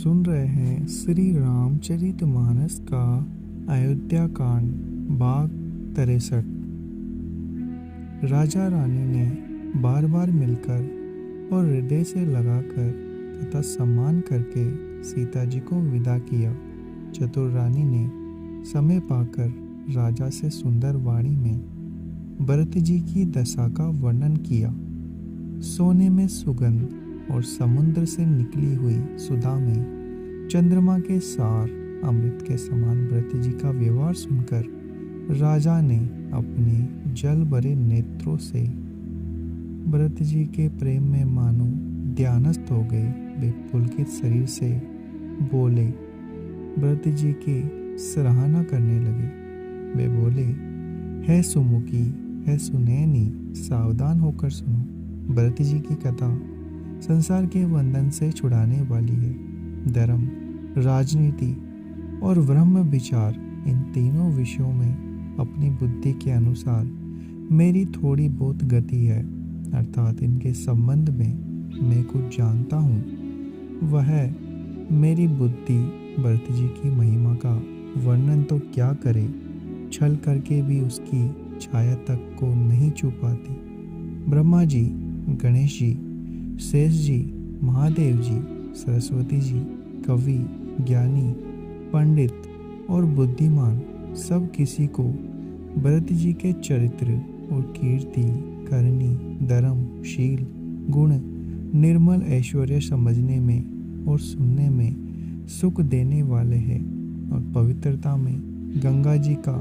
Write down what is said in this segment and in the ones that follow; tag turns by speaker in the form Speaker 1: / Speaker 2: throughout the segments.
Speaker 1: सुन रहे हैं श्री रामचरितमानस का अयोध्या कांड भाग 63। राजा रानी ने बार बार मिलकर और हृदय से लगाकर तथा सम्मान करके सीता जी को विदा किया। चतुर रानी ने समय पाकर राजा से सुंदर वाणी में भरत जी की दशा का वर्णन किया। सोने में सुगंध और समुद्र से निकली हुई सुधा में चंद्रमा के सार अमृत के समान भरत जी का व्यवहार सुनकर राजा ने अपने जल भरे नेत्रों से भरत जी के प्रेम में मानो ध्यानस्थ हो गए। वे पुलकित शरीर से बोले, भरत जी की सराहना करने लगे। वे बोले, है सुमुखी, है सुनैनी, सावधान होकर सुनो। भरत जी की कथा संसार के बंधन से छुड़ाने वाली है। धर्म, राजनीति और ब्रह्म विचार, इन तीनों विषयों में अपनी बुद्धि के अनुसार मेरी थोड़ी बहुत गति है, अर्थात इनके संबंध में मैं कुछ जानता हूँ। वह मेरी बुद्धि भरत जी की महिमा का वर्णन तो क्या करे, छल करके भी उसकी छाया तक को नहीं छू पाती। ब्रह्मा जी, गणेश जी, शेष जी, महादेव जी, सरस्वती जी, कवि, ज्ञानी, पंडित और बुद्धिमान सब किसी को भरत जी के चरित्र और कीर्ति, करनी, धर्म, शील, गुण, निर्मल ऐश्वर्य समझने में और सुनने में सुख देने वाले हैं और पवित्रता में गंगा जी का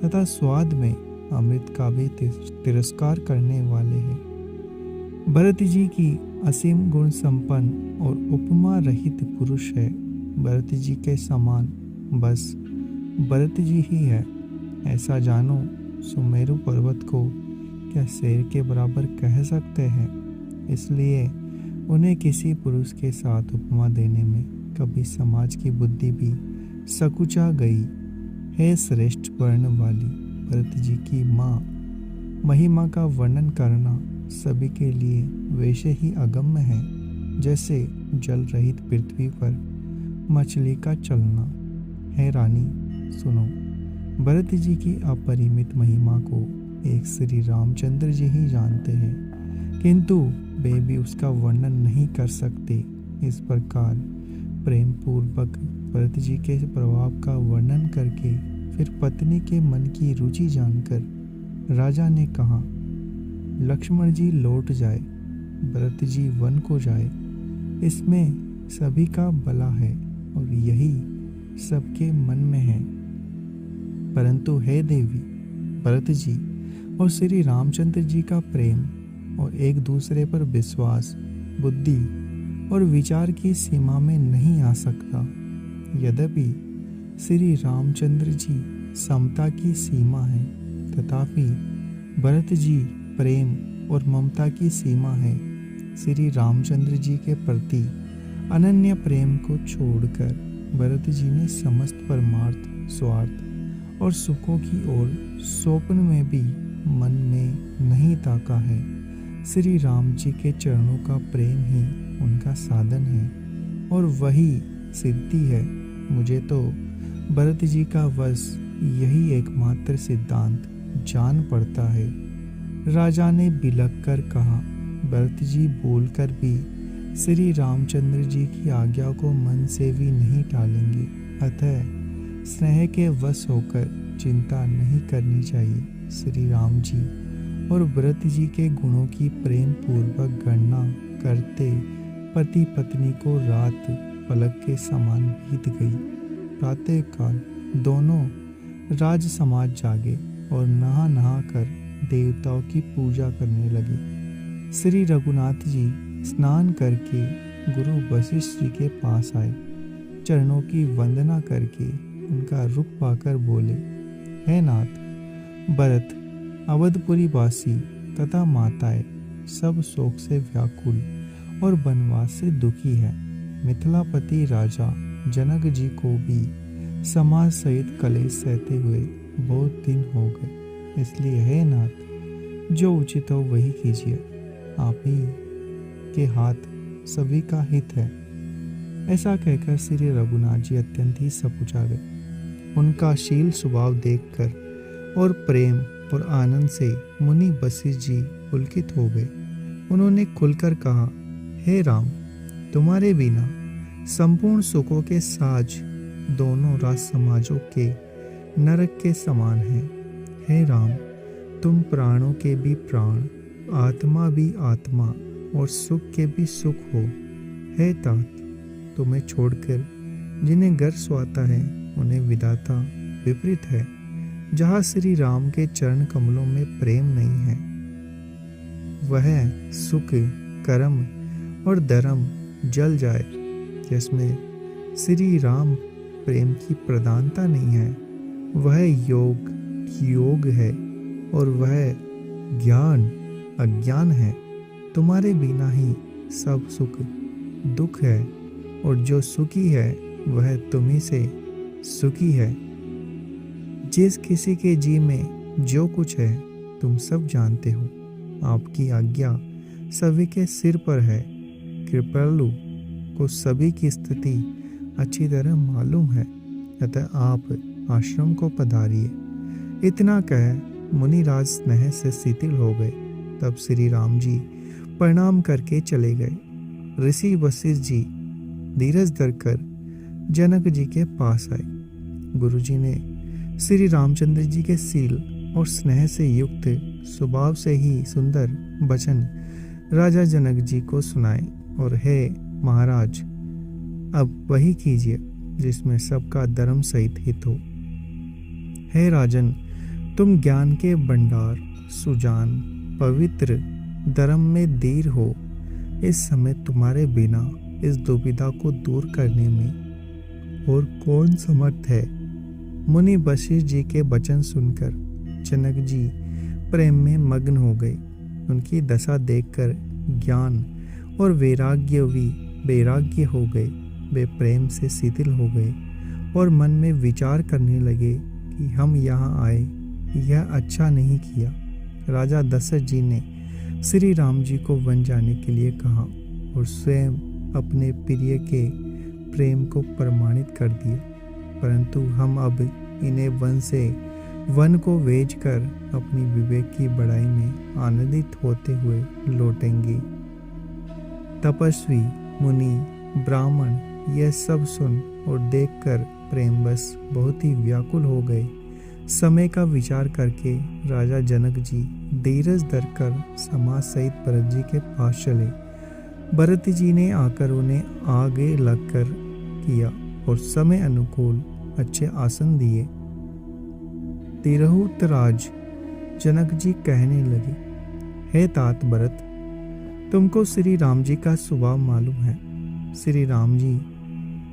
Speaker 1: तथा स्वाद में अमृत का भी तिरस्कार करने वाले हैं। भरत जी की असीम गुण संपन्न और उपमा रहित पुरुष है। भरत जी के समान बस भरत जी ही है, ऐसा जानो। सुमेरु पर्वत को क्या शेर के बराबर कह सकते हैं? इसलिए उन्हें किसी पुरुष के साथ उपमा देने में कभी समाज की बुद्धि भी सकुचा गई है। श्रेष्ठ वर्ण वाली भरत जी की माँ महिमा का वर्णन करना सभी के लिए वैसे ही अगम्य है जैसे जल रहित पृथ्वी पर मछली का चलना है। रानी सुनो, भरत जी की अपरिमित महिमा को एक श्री रामचंद्र जी ही जानते हैं, किंतु वे भी उसका वर्णन नहीं कर सकते। इस प्रकार प्रेम पूर्वक भरत जी के प्रभाव का वर्णन करके फिर पत्नी के मन की रुचि जानकर राजा ने कहा, लक्ष्मण जी लौट जाए, भरत जी वन को जाए, इसमें सभी का भला है और यही सबके मन में है। परंतु हे देवी, भरत जी और श्री रामचंद्र जी का प्रेम और एक दूसरे पर विश्वास बुद्धि और विचार की सीमा में नहीं आ सकता। यद्यपि श्री रामचंद्र जी समता की सीमा है, तथापि भरत जी प्रेम और ममता की सीमा है। श्री रामचंद्र जी के प्रति अनन्य प्रेम को छोड़कर भरत जी ने समस्त परमार्थ, स्वार्थ और सुखों की ओर स्वप्न में भी मन में नहीं ताका है। श्री राम जी के चरणों का प्रेम ही उनका साधन है और वही सिद्धि है। मुझे तो भरत जी का वश यही एकमात्र सिद्धांत जान पड़ता है। राजा ने बिलख कर कहा, भरत जी बोलकर भी श्री रामचंद्र जी की आज्ञा को मन से भी नहीं टालेंगे, अतः स्नेह के वश होकर चिंता नहीं करनी चाहिए। श्री राम जी और भरत जी के गुणों की प्रेम पूर्वक गणना करते पति पत्नी को रात पलक के समान बीत गई। प्रातः काल दोनों राज समाज जागे और नहा नहा कर देवताओं की पूजा करने लगे। श्री रघुनाथ जी स्नान करके गुरु वशिष्ठ जी के पास आए। चरणों की वंदना करके उनका रुख पाकर बोले, हे नाथ, भरत, अवधपुरी वासी तथा माताएं सब शोक से व्याकुल और वनवास से दुखी है। मिथिलापति राजा जनक जी को भी समाज सहित कलेश सहते हुए बहुत दिन हो गए। इसलिए हे नाथ, जो उचित हो वही कीजिए। आप ही के हाथ सभी का हित है। ऐसा कहकर श्री रघुनाथ जी अत्यंत ही सकुचा गए। उनका शील स्वभाव देखकर और प्रेम और आनंद से मुनि वशिष्ठ जी पुलकित हो गए। उन्होंने खुलकर कहा, हे राम, तुम्हारे बिना संपूर्ण सुखों के साज दोनों राज समाजों के नरक के समान हैं। हे राम, तुम प्राणों के भी प्राण, आत्मा भी आत्मा और सुख के भी सुख हो। हे तात, तुम्हें छोड़कर जिन्हें गर्व स्वाता है उन्हें विधाता विपरीत है। जहाँ श्री राम के चरण कमलों में प्रेम नहीं है, वह सुख, कर्म और धर्म जल जाए। जिसमें श्री राम प्रेम की प्रधानता नहीं है, वह योग है और वह ज्ञान अज्ञान है। तुम्हारे बिना ही सब सुख दुख है, और जो सुखी है वह तुम्ही से सुखी है। जिस किसी के जी में जो कुछ है तुम सब जानते हो। आपकी आज्ञा सभी के सिर पर है। कृपालु को सभी की स्थिति अच्छी तरह मालूम है, अतः आप आश्रम को पधारिए। इतना कह मुनिराज स्नेह से शिथिल हो गए। तब श्री राम जी प्रणाम करके चले गए। ऋषि वशिष्ठ जी धीरज धरकर जनक जी के पास आए। गुरुजी ने श्री रामचंद्र जी के शील और स्नेह से युक्त स्वभाव से ही सुंदर वचन राजा जनक जी को सुनाए और हे महाराज, अब वही कीजिए जिसमें सबका धर्म सहित हित हो। हे राजन, तुम ज्ञान के भंडार, सुजान, पवित्र, धर्म में धीर हो। इस समय तुम्हारे बिना इस दुविधा को दूर करने में और कौन समर्थ है। मुनि वशिष्ठ जी के वचन सुनकर जनक जी प्रेम में मग्न हो गए। उनकी दशा देखकर ज्ञान और वैराग्य हो गए। वे प्रेम से शिथिल हो गए और मन में विचार करने लगे कि हम यहाँ आए, यह अच्छा नहीं किया। राजा दशरथ जी ने श्री राम जी को वन जाने के लिए कहा और स्वयं अपने प्रिय के प्रेम को प्रमाणित कर दिया। परंतु हम अब इन्हें वन को वेच कर अपनी विवेक की बढ़ाई में आनंदित होते हुए लौटेंगे। तपस्वी, मुनि, ब्राह्मण यह सब सुन और देखकर प्रेमवश बहुत ही व्याकुल हो गए। समय का विचार करके राजा जनक जी धीरज धरकर समाज सहित भरत जी के पास चले। भरत जी ने आकर उन्हें आगे लगकर किया और समय अनुकूल अच्छे आसन दिए। तिरहुत राज जनक जी कहने लगे, हे तात भरत, तुमको श्री राम जी का स्वभाव मालूम है। श्री राम जी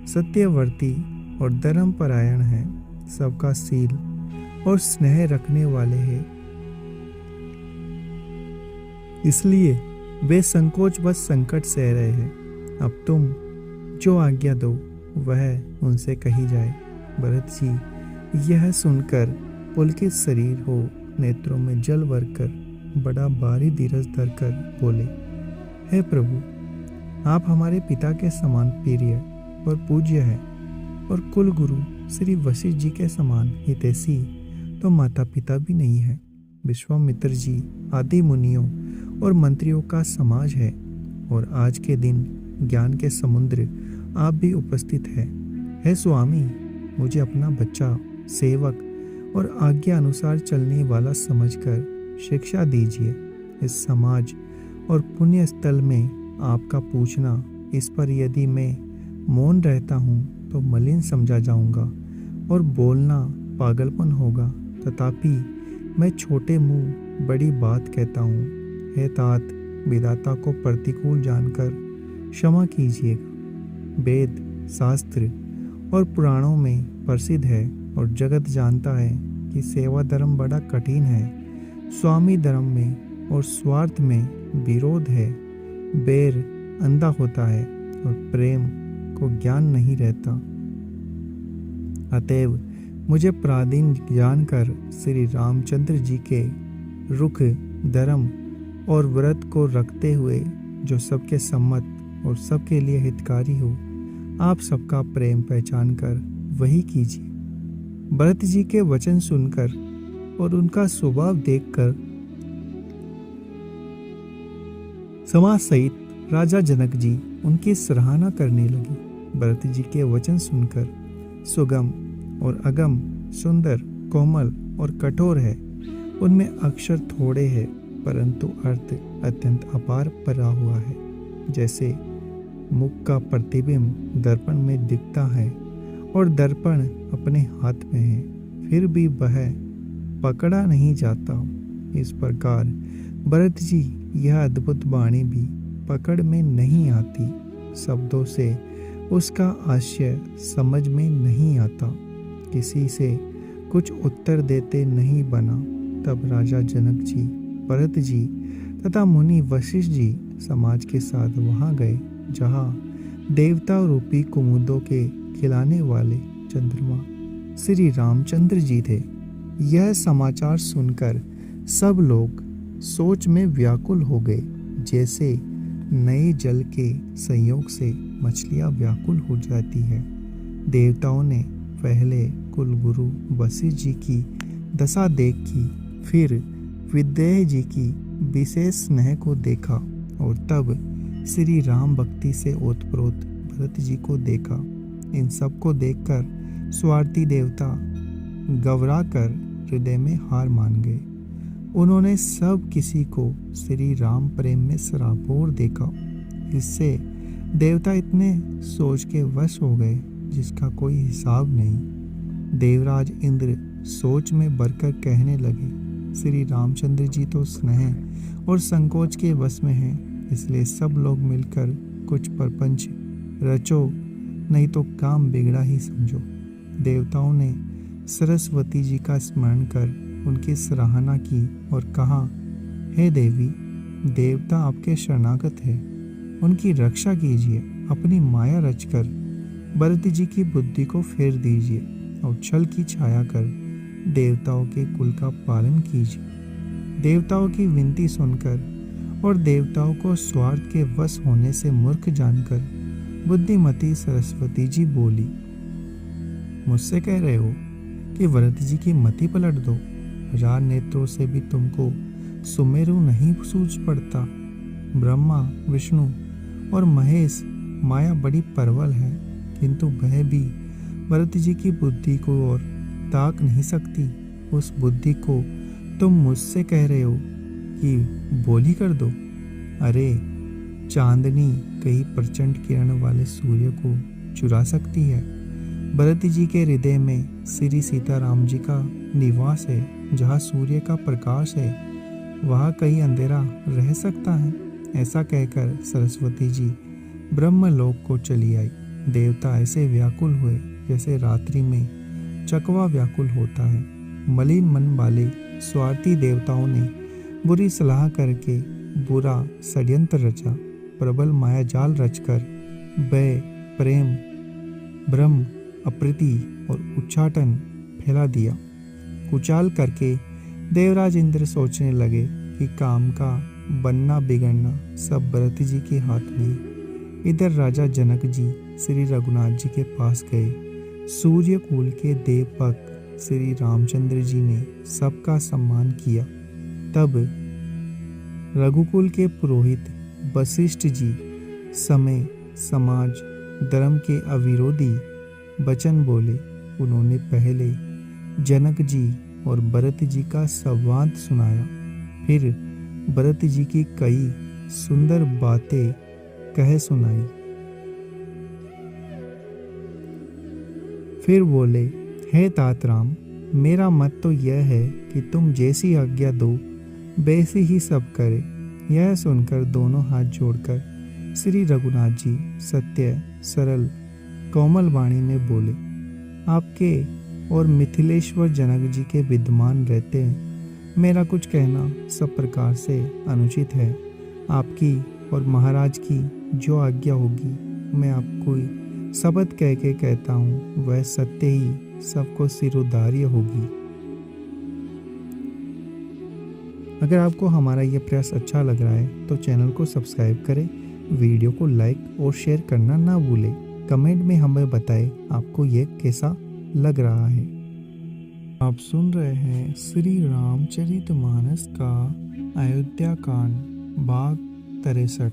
Speaker 1: सत्यवर्ती और धर्मपरायण हैं, सबका शील और स्नेह रखने वाले हैं। इसलिए वे संकोचवश संकट सह रहे हैं। अब तुम जो आज्ञा दो वह उनसे कही जाए। भरत जी यह सुनकर पुलकित शरीर हो, नेत्रों में जल भरकर बड़ा भारी धीरज धरकर बोले, हे प्रभु, आप हमारे पिता के समान प्रिय और पूज्य हैं और कुल गुरु श्री वशिष्ठ जी के समान हितैषी तो माता पिता भी नहीं है। विश्वामित्र जी आदि मुनियों और मंत्रियों का समाज है और आज के दिन ज्ञान के समुद्र आप भी उपस्थित है। हे स्वामी, मुझे अपना बच्चा, सेवक और आज्ञा अनुसार चलने वाला समझकर शिक्षा दीजिए। इस समाज और पुण्य स्थल में आपका पूछना, इस पर यदि मैं मौन रहता हूँ तो मलिन समझा जाऊँगा और बोलना पागलपन होगा। तथापि मैं छोटे मुंह बड़ी बात कहता हूँ। हे तात, विधाता को प्रतिकूल जानकर क्षमा कीजिएगा। वेद, शास्त्र और पुराणों में प्रसिद्ध है और जगत जानता है कि सेवा धर्म बड़ा कठिन है। स्वामी धर्म में और स्वार्थ में विरोध है। बैर अंधा होता है और प्रेम को ज्ञान नहीं रहता। अतएव मुझे पराधीन जानकर श्री रामचंद्र जी के रुख, धर्म और व्रत को रखते हुए जो सबके सम्मत और सबके लिए हितकारी हो, आप सबका प्रेम पहचान कर वही कीजिए। भरत जी के वचन सुनकर और उनका स्वभाव देखकर समाज सहित राजा जनक जी उनकी सराहना करने लगे। भरत जी के वचन सुनकर सुगम और अगम, सुंदर, कोमल और कठोर है। उनमें अक्षर थोड़े हैं परंतु अर्थ अत्यंत अपार भरा हुआ है। जैसे मुख का प्रतिबिंब दर्पण में दिखता है और दर्पण अपने हाथ में है, फिर भी वह पकड़ा नहीं जाता। इस प्रकार भरत जी यह अद्भुत वाणी भी पकड़ में नहीं आती। शब्दों से उसका आशय समझ में नहीं आता। किसी से कुछ उत्तर देते नहीं बना। तब राजा जनक जी, भरत जी तथा मुनि वशिष्ठ जी समाज के साथ वहां गए जहां देवता रूपी कुमुदों के खिलाने वाले चंद्रमा श्री रामचंद्र जी थे। यह समाचार सुनकर सब लोग सोच में व्याकुल हो गए, जैसे नए जल के संयोग से मछलियां व्याकुल हो जाती है। देवताओं ने पहले कुलगुरु वशिष्ठ जी की दशा देखी, फिर विदेह जी की विशेष स्नेह को देखा और तब श्री राम भक्ति से ओतप्रोत भरत जी को देखा। इन सब को देखकर स्वार्थी देवता घबरा कर हृदय में हार मान गए। उन्होंने सब किसी को श्री राम प्रेम में सराबोर देखा। इससे देवता इतने सोच के वश हो गए जिसका कोई हिसाब नहीं। देवराज इंद्र सोच में भरकर कहने लगे, श्री रामचंद्र जी तो स्नेह और संकोच के वश में हैं, इसलिए सब लोग मिलकर कुछ प्रपंच रचो, नहीं तो काम बिगड़ा ही समझो। देवताओं ने सरस्वती जी का स्मरण कर उनकी सराहना की और कहा, हे देवी, देवता आपके शरणागत है, उनकी रक्षा कीजिए। अपनी माया रचकर भरत जी की बुद्धि को फेर दीजिए और छल की छाया कर देवताओं के कुल का पालन कीजिए। देवताओं की विनती सुनकर और देवताओं को स्वार्थ के वश होने से मूर्ख जानकर बुद्धिमती सरस्वती जी बोली, मुझसे कह रहे हो कि भरत जी की मति पलट दो। 1000 नेत्रों से भी तुमको सुमेरु नहीं सूझ पड़ता। ब्रह्मा, विष्णु और महेश माया बड़ी प्रबल है, किंतु वह भी भरत जी की बुद्धि को और ताक नहीं सकती। उस बुद्धि को तुम मुझसे कह रहे हो कि बोली कर दो। अरे, चांदनी कई प्रचंड किरण वाले सूर्य को चुरा सकती है। भरत जी के हृदय में श्री सीताराम जी का निवास है। जहाँ सूर्य का प्रकाश है वहाँ कहीं अंधेरा रह सकता है। ऐसा कहकर सरस्वती जी ब्रह्मलोक को चली आई। देवता ऐसे व्याकुल हुए जैसे रात्रि में चकवा व्याकुल होता है। मलिन मन वाले स्वार्थी देवताओं ने बुरी सलाह करके बुरा षड्यंत्र रचा। प्रबल माया जाल रचकर भय, प्रेम, भ्रम, अप्रीति और उच्चाटन फैला दिया। कुचाल करके देवराज इंद्र सोचने लगे कि काम का बनना बिगड़ना सब भरत जी के हाथ में। इधर राजा जनक जी श्री रघुनाथ जी के पास गए। सूर्य कुल के देवभक्त श्री रामचंद्र जी ने सबका सम्मान किया। तब रघुकुल के पुरोहित वशिष्ठ जी समय, समाज, धर्म के अविरोधी वचन बोले। उन्होंने पहले जनक जी और भरत जी का संवाद सुनाया, फिर भरत जी की कई सुंदर बातें कह सुनाई। फिर बोले, हे तात राम, मेरा मत तो यह है कि तुम जैसी आज्ञा दो वैसी ही सब करे। यह सुनकर दोनों हाथ जोड़कर श्री रघुनाथ जी सत्य, सरल, कोमल वाणी में बोले, आपके और मिथिलेश्वर जनक जी के विद्यमान रहते हैं मेरा कुछ कहना सब प्रकार से अनुचित है। आपकी और महाराज की जो आज्ञा होगी मैं आपको शपथ कह के कहता हूँ, वह सत्य ही सबको सिरोधार्य होगी। अगर आपको हमारा यह प्रयास अच्छा लग रहा है तो चैनल को सब्सक्राइब करें, वीडियो को लाइक और शेयर करना ना भूलें। कमेंट में हमें बताएं आपको ये कैसा लग रहा है। आप सुन रहे हैं श्री रामचरितमानस का अयोध्या कांड भाग 63।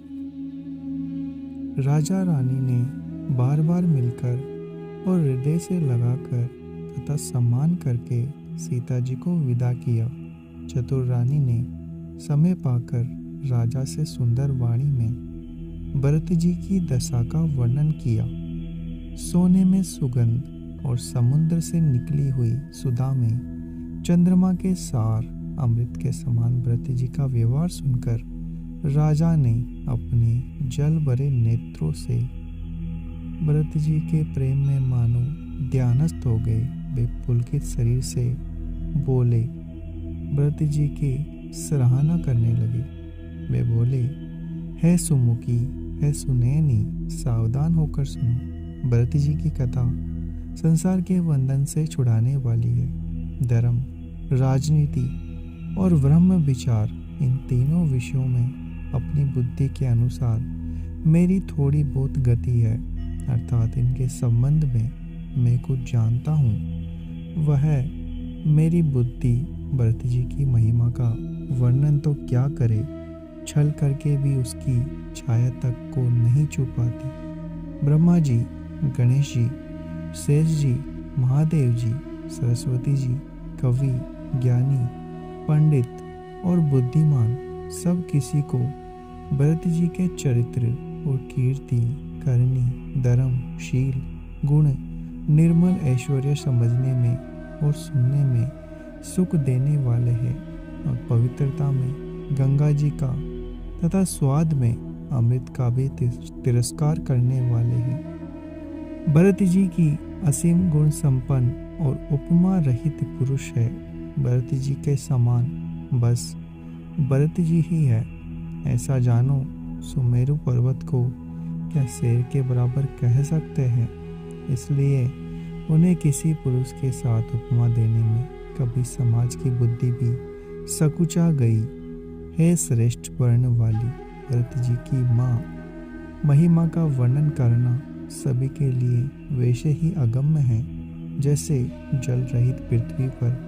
Speaker 1: राजा रानी ने बार बार मिलकर और हृदय से लगाकर तथा सम्मान करके सीता जी को विदा किया। चतुर रानी ने समय पाकर राजा से सुंदर वाणी में भरत जी की दशा का वर्णन किया। सोने में सुगंध और समुद्र से निकली हुई सुधा में चंद्रमा के सार अमृत के समान भरत जी का व्यवहार सुनकर राजा ने अपने जल भरे नेत्रों से भरत जी के प्रेम में मानो ध्यानस्थ हो गए। वे पुलकित शरीर से बोले, भरत जी की सराहना करने लगे। वे बोले, है सुमुखी, है सुनैनी, सावधान होकर सुनो। भरत जी की कथा संसार के बंधन से छुड़ाने वाली है। धर्म, राजनीति और ब्रह्म विचार, इन तीनों विषयों में अपनी बुद्धि के अनुसार मेरी थोड़ी बहुत गति है, अर्थात इनके संबंध में मैं कुछ जानता हूँ। वह मेरी बुद्धि भरत जी की महिमा का वर्णन तो क्या करे, छल करके भी उसकी छाया तक को नहीं छू पाती। ब्रह्मा जी, गणेश जी, शेष जी, महादेव जी, सरस्वती जी, कवि, ज्ञानी, पंडित और बुद्धिमान सब किसी को भरत जी के चरित्र और कीर्ति, करनी, धर्म, शील, गुण, निर्मल ऐश्वर्य समझने में और सुनने में सुख देने वाले हैं और पवित्रता में गंगा जी का तथा स्वाद में अमृत का भी तिरस्कार करने वाले हैं। भरत जी की असीम गुण संपन्न और उपमा रहित पुरुष है। भरत जी के समान बस भरत जी ही है। ऐसा जानो, सुमेरु पर्वत को क्या शेर के बराबर कह सकते हैं? इसलिए उन्हें किसी पुरुष के साथ उपमा देने में कभी समाज की बुद्धि भी सकुचा गई। हे श्रेष्ठ वर्ण वाली भरत जी की माँ, महिमा का वर्णन करना सभी के लिए वैसे ही अगम्य है जैसे जल रहित पृथ्वी पर